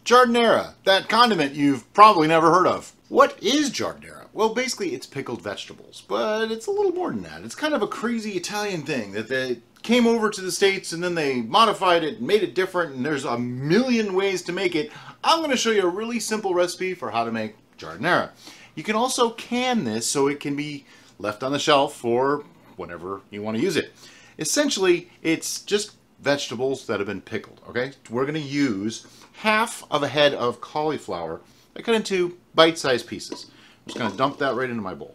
Giardineira, that condiment you've probably never heard of. What is giardineira? Well, basically it's pickled vegetables, but it's a little more than that. It's kind of a crazy Italian thing that they came over to the States and then they modified it and made it different, and there's a million ways to make it. I'm going to show you a really simple recipe for how to make giardineira. You can also can this so it can be left on the shelf for whenever you want to use it. Essentially, it's just vegetables that have been pickled, okay? We're going to use half of a head of cauliflower. I cut into bite-sized pieces. I'm just going to dump that right into my bowl.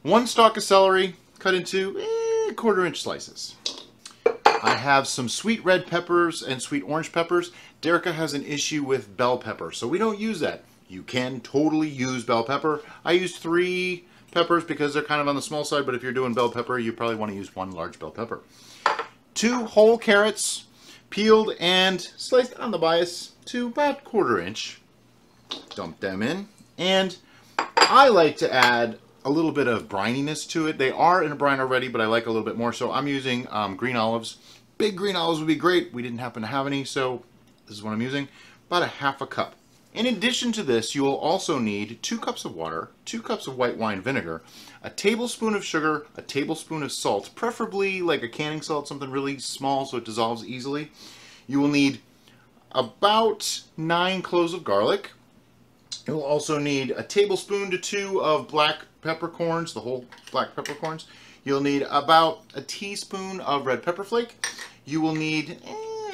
1 stalk of celery cut into 1/4-inch slices. I have some sweet red peppers and sweet orange peppers. Derica has an issue with bell pepper, so we don't use that. You can totally use bell pepper. I used 3 peppers because they're kind of on the small side, but if you're doing bell pepper, you probably want to use 1 large bell pepper. 2 whole carrots, peeled and sliced on the bias to about 1/4-inch. Dump them in, and I like to add a little bit of brininess to it. They are in a brine already, but I like a little bit more, so I'm using green olives. Big green olives would be great. We didn't happen to have any, so this is what I'm using. About 1/2 cup. In addition to this, you will also need 2 cups of water, 2 cups of white wine vinegar, a tablespoon of sugar, a tablespoon of salt, preferably like a canning salt, something really small so it dissolves easily. You will need about 9 cloves of garlic. You will also need a tablespoon to 2 of black peppercorns, the whole black peppercorns. You'll need about a teaspoon of red pepper flake. You will need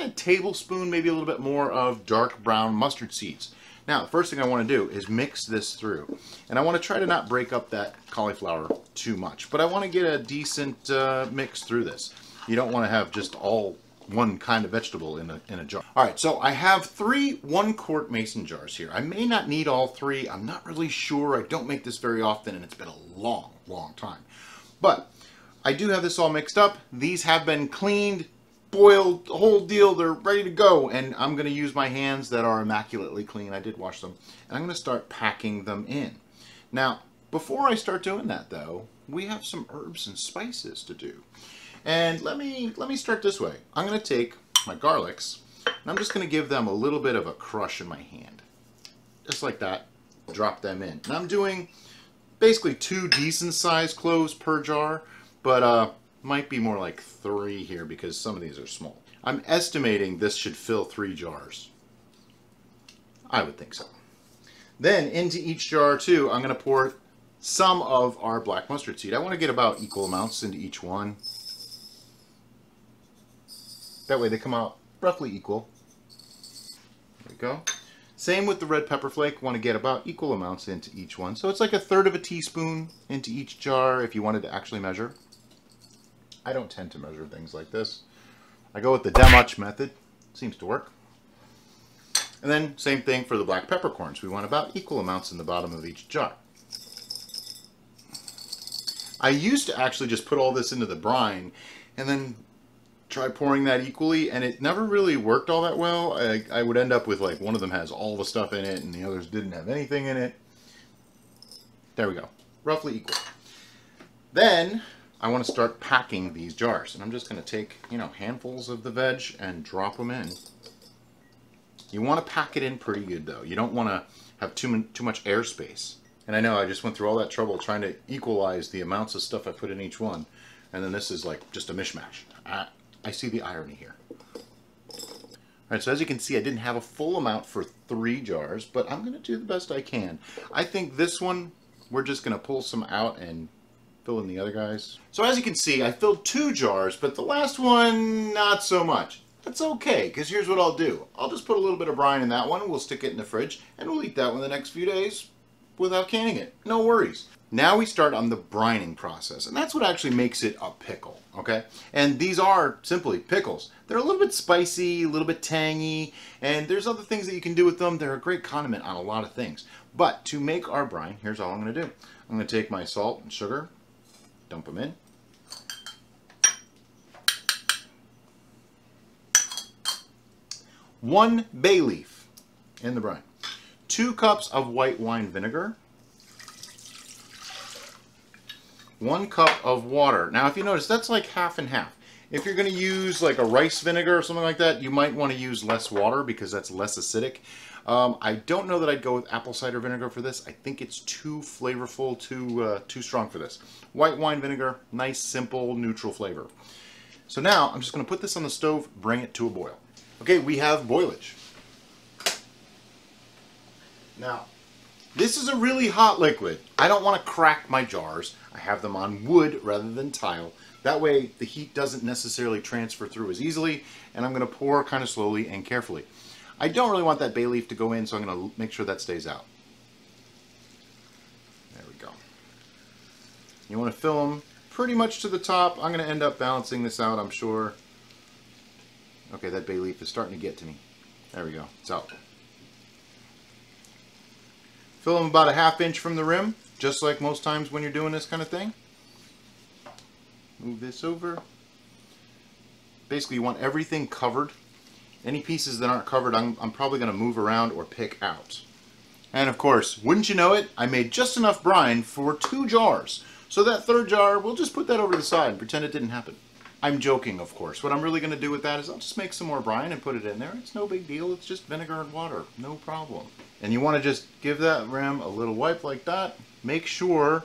a tablespoon, maybe a little bit more, of dark brown mustard seeds. Now, the first thing I want to do is mix this through. And I want to try to not break up that cauliflower too much. But I want to get a decent mix through this. You don't want to have just all one kind of vegetable in a jar. Alright, so I have 3 1-quart mason jars here. I may not need all 3. I'm not really sure. I don't make this very often, and it's been a long, long time. But I do have this all mixed up. These have been cleaned, boiled, the whole deal. They're ready to go, and I'm going to use my hands that are immaculately clean. I did wash them, and I'm going to start packing them in. Now, before I start doing that, though, we have some herbs and spices to do. And let me start this way. I'm going to take my garlics, and I'm just going to give them a little bit of a crush in my hand. Just like that. Drop them in. And I'm doing basically 2 decent-sized cloves per jar, but might be more like 3 here because some of these are small. I'm estimating this should fill 3 jars. I would think so. Then into each jar, too, I'm going to pour some of our black mustard seed. I want to get about equal amounts into each one. That way they come out roughly equal. There we go. Same with the red pepper flake. Want to get about equal amounts into each one. So it's like 1/3 of a teaspoon into each jar if you wanted to actually measure. I don't tend to measure things like this. I go with the demuch method. Seems to work. And then same thing for the black peppercorns. We want about equal amounts in the bottom of each jar. I used to actually just put all this into the brine and then try pouring that equally, and it never really worked all that well. I would end up with like one of them has all the stuff in it and the others didn't have anything in it. There we go. Roughly equal. Then I want to start packing these jars, and I'm just going to take, handfuls of the veg and drop them in. You want to pack it in pretty good though. You don't want to have too much airspace. And I know I just went through all that trouble trying to equalize the amounts of stuff I put in each one, and then this is like just a mishmash. I see the irony here. Alright, so as you can see, I didn't have a full amount for 3 jars, but I'm going to do the best I can. I think this one, we're just going to pull some out and fill in the other guys. So as you can see, I filled 2 jars, but the last one, not so much. That's okay, because here's what I'll do. I'll just put a little bit of brine in that one, we'll stick it in the fridge, and we'll eat that one the next few days without canning it. No worries. Now we start on the brining process, and that's what actually makes it a pickle, okay? And these are simply pickles. They're a little bit spicy, a little bit tangy, and there's other things that you can do with them. They're a great condiment on a lot of things. But to make our brine, here's all I'm going to do. I'm going to take my salt and sugar, dump them in. One bay leaf in the brine. 2 cups of white wine vinegar. 1 cup of water. Now if you notice, that's like half and half. If you're going to use like a rice vinegar or something like that, you might want to use less water because that's less acidic. I don't know that I'd go with apple cider vinegar for this. I think it's too flavorful, too strong for this. White wine vinegar, nice, simple, neutral flavor. So now I'm just going to put this on the stove, bring it to a boil. Okay, we have boilage. Now, this is a really hot liquid. I don't want to crack my jars. I have them on wood rather than tile. That way the heat doesn't necessarily transfer through as easily, and I'm going to pour kind of slowly and carefully. I don't really want that bay leaf to go in, so I'm going to make sure that stays out. There we go. You want to fill them pretty much to the top. I'm going to end up balancing this out, I'm sure. Okay, that bay leaf is starting to get to me. There we go. It's out. Fill them about a ½ inch from the rim, just like most times when you're doing this kind of thing. Move this over. Basically, you want everything covered. Any pieces that aren't covered, I'm probably going to move around or pick out. And of course, wouldn't you know it, I made just enough brine for 2 jars. So that third jar, we'll just put that over to the side and pretend it didn't happen. I'm joking, of course. What I'm really going to do with that is I'll just make some more brine and put it in there. It's no big deal. It's just vinegar and water. No problem. And you want to just give that rim a little wipe like that. Make sure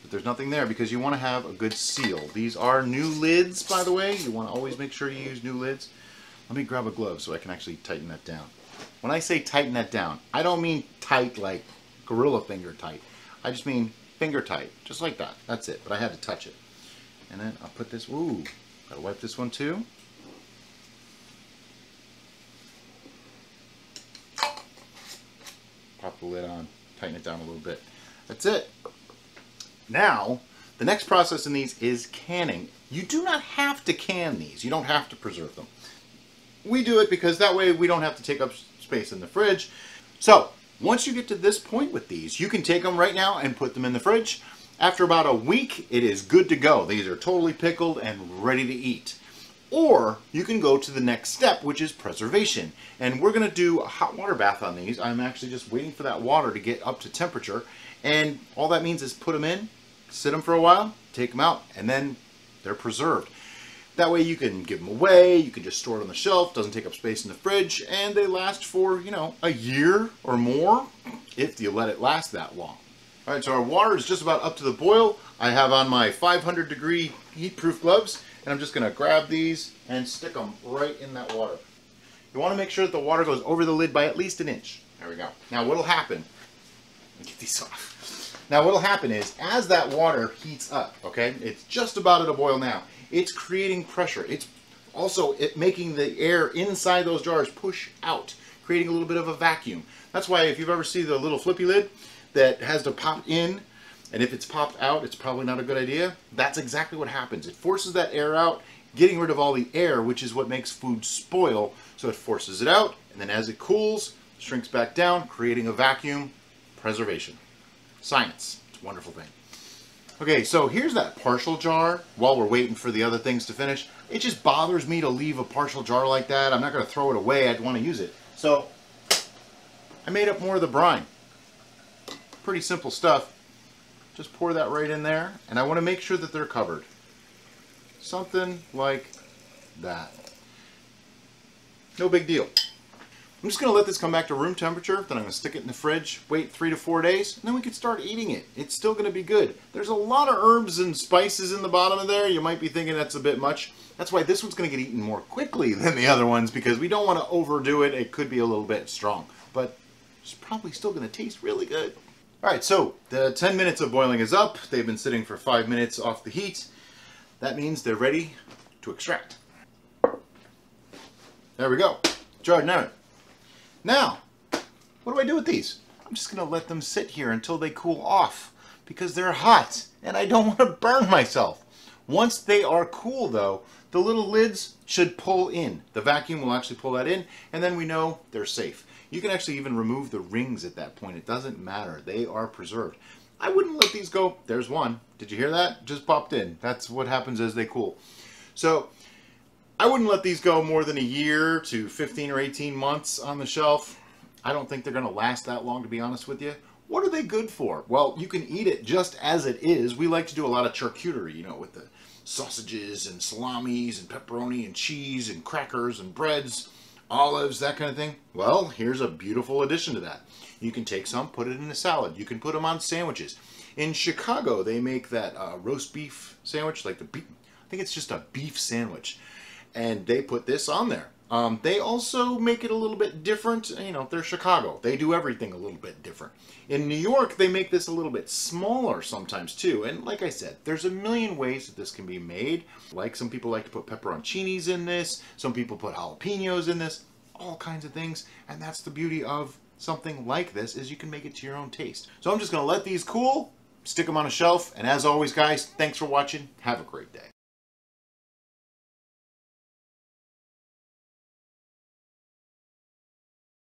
that there's nothing there because you want to have a good seal. These are new lids, by the way. You want to always make sure you use new lids. Let me grab a glove so I can actually tighten that down. When I say tighten that down, I don't mean tight like gorilla finger tight. I just mean finger tight, just like that. That's it, but I had to touch it. And then I'll put this, ooh, gotta wipe this one too. Pop the lid on, tighten it down a little bit. That's it. Now, the next process in these is canning. You do not have to can these. You don't have to preserve them. We do it because that way we don't have to take up space in the fridge. So, once you get to this point with these, you can take them right now and put them in the fridge. After about a week, it is good to go. These are totally pickled and ready to eat. Or you can go to the next step, which is preservation. And we're going to do a hot water bath on these. I'm actually just waiting for that water to get up to temperature. And all that means is put them in, sit them for a while, take them out, and then they're preserved. That way you can give them away, you can just store it on the shelf, doesn't take up space in the fridge, and they last for, you know, a year or more if you let it last that long. All right, so our water is just about up to the boil. I have on my 500-degree heat-proof gloves, and I'm just going to grab these and stick them right in that water. You want to make sure that the water goes over the lid by at least 1 inch. There we go. Now what'll happen, let me get these off. Now what'll happen is, as that water heats up, okay, it's just about at a boil now, it's creating pressure. It's also making the air inside those jars push out, creating a little bit of a vacuum. That's why if you've ever seen the little flippy lid that has to pop in, and if it's popped out, it's probably not a good idea. That's exactly what happens. It forces that air out, getting rid of all the air, which is what makes food spoil. So it forces it out, and then as it cools, shrinks back down, creating a vacuum. Preservation. Science. It's a wonderful thing. Okay, so here's that partial jar while we're waiting for the other things to finish. It just bothers me to leave a partial jar like that. I'm not going to throw it away. I'd want to use it. So I made up more of the brine. Pretty simple stuff. Just pour that right in there, and I want to make sure that they're covered. Something like that. No big deal. I'm just going to let this come back to room temperature, then I'm going to stick it in the fridge, wait 3 to 4 days, and then we can start eating it. It's still going to be good. There's a lot of herbs and spices in the bottom of there. You might be thinking that's a bit much. That's why this one's going to get eaten more quickly than the other ones, because we don't want to overdo it. It could be a little bit strong, but it's probably still going to taste really good. Alright, so the 10 minutes of boiling is up. They've been sitting for 5 minutes off the heat. That means they're ready to extract. There we go. Giardineira. Now, what do I do with these? I'm just going to let them sit here until they cool off because they're hot and I don't want to burn myself. Once they are cool though, the little lids should pull in. The vacuum will actually pull that in, and then we know they're safe. You can actually even remove the rings at that point. It doesn't matter. They are preserved. I wouldn't let these go. There's one. Did you hear that? Just popped in. That's what happens as they cool. So I wouldn't let these go more than a year to 15 or 18 months on the shelf. I don't think they're going to last that long, to be honest with you. What are they good for? Well, you can eat it just as it is. We like to do a lot of charcuterie, you know, with the sausages and salamis and pepperoni and cheese and crackers and breads, olives, that kind of thing. Well, here's a beautiful addition to that. You can take some, put it in a salad. You can put them on sandwiches. In Chicago, they make that roast beef sandwich, like I think it's just a beef sandwich, and they put this on there. They also make it a little bit different. You know, they're Chicago. They do everything a little bit different. In New York, they make this a little bit smaller sometimes too. And like I said, there's a million ways that this can be made. Like some people like to put pepperoncinis in this. Some people put jalapenos in this. All kinds of things. And that's the beauty of something like this, is you can make it to your own taste. So I'm just going to let these cool, stick them on a shelf. And as always, guys, thanks for watching. Have a great day.